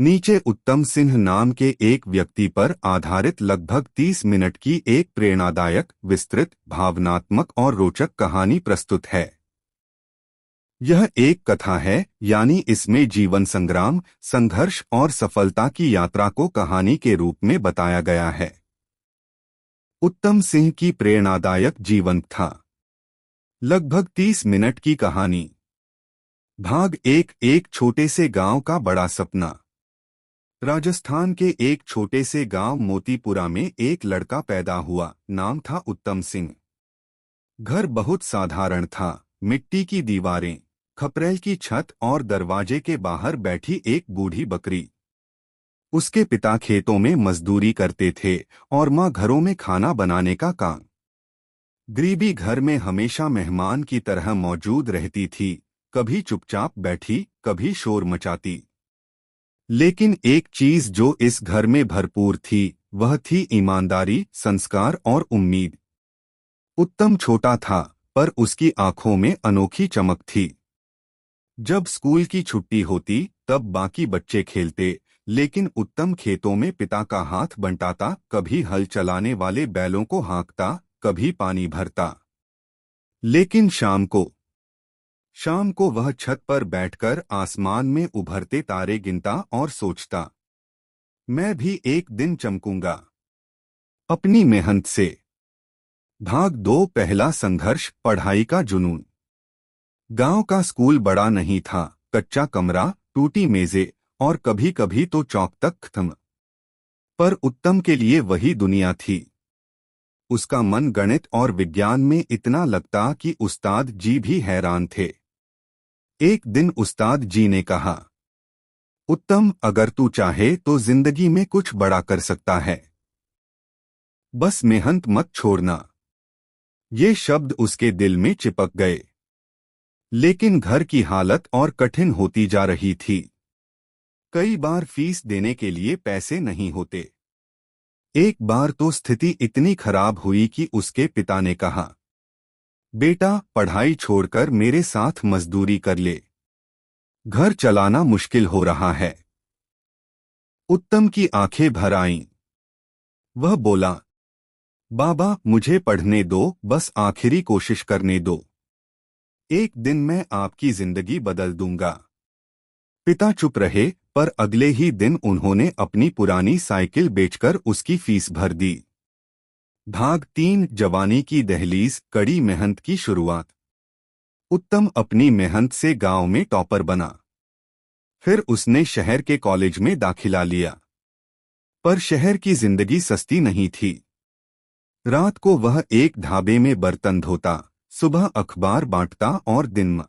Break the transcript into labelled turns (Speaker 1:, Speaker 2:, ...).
Speaker 1: नीचे उत्तम सिंह नाम के एक व्यक्ति पर आधारित लगभग 30 मिनट की एक प्रेरणादायक, विस्तृत, भावनात्मक और रोचक कहानी प्रस्तुत है। यह एक कथा है, यानी इसमें जीवन संग्राम, संघर्ष और सफलता की यात्रा को कहानी के रूप में बताया गया है। उत्तम सिंह की प्रेरणादायक जीवन कथा। लगभग 30 मिनट की कहानी। भाग एक छोटे से गांव का बड़ा सपना। राजस्थान के एक छोटे से गांव मोतीपुरा में एक लड़का पैदा हुआ। नाम था उत्तम सिंह। घर बहुत साधारण था। मिट्टी की दीवारें, खपरेल की छत और दरवाजे के बाहर बैठी एक बूढ़ी बकरी। उसके पिता खेतों में मजदूरी करते थे और माँ घरों में खाना बनाने का काम। गरीबी घर में हमेशा मेहमान की तरह मौजूद रहती थी, कभी चुपचाप बैठी, कभी शोर मचाती। लेकिन एक चीज जो इस घर में भरपूर थी, वह थी ईमानदारी, संस्कार और उम्मीद। उत्तम छोटा था, पर उसकी आंखों में अनोखी चमक थी। जब स्कूल की छुट्टी होती, तब बाकी बच्चे खेलते, लेकिन उत्तम खेतों में पिता का हाथ बंटाता, कभी हल चलाने वाले बैलों को हाँकता, कभी पानी भरता। लेकिन शाम को वह छत पर बैठकर आसमान में उभरते तारे गिनता और सोचता, मैं भी एक दिन चमकूंगा अपनी मेहनत से। भाग 2 पहला संघर्ष, पढ़ाई का जुनून। गांव का स्कूल बड़ा नहीं था, कच्चा कमरा, टूटी मेजें और कभी-कभी तो चौक तक खत्म। पर उत्तम के लिए वही दुनिया थी। उसका मन गणित और विज्ञान में इतना लगता कि उस्ताद जी भी हैरान थे। एक दिन उस्ताद जी ने कहा, उत्तम, अगर तू चाहे तो जिंदगी में कुछ बड़ा कर सकता है, बस मेहनत मत छोड़ना। ये शब्द उसके दिल में चिपक गए। लेकिन घर की हालत और कठिन होती जा रही थी। कई बार फीस देने के लिए पैसे नहीं होते। एक बार तो स्थिति इतनी खराब हुई कि उसके पिता ने कहा, बेटा, पढ़ाई छोड़कर मेरे साथ मजदूरी कर ले, घर चलाना मुश्किल हो रहा है। उत्तम की आंखें भर आईं। वह बोला, बाबा, मुझे पढ़ने दो, बस आखिरी कोशिश करने दो। एक दिन मैं आपकी जिंदगी बदल दूंगा। पिता चुप रहे, पर अगले ही दिन उन्होंने अपनी पुरानी साइकिल बेचकर उसकी फीस भर दी। भाग 3 जवानी की दहलीज, कड़ी मेहनत की शुरुआत। उत्तम अपनी मेहनत से गांव में टॉपर बना। फिर उसने शहर के कॉलेज में दाखिला लिया। पर शहर की जिंदगी सस्ती नहीं थी। रात को वह एक ढाबे में बर्तन धोता, सुबह अखबार बांटता और दिन में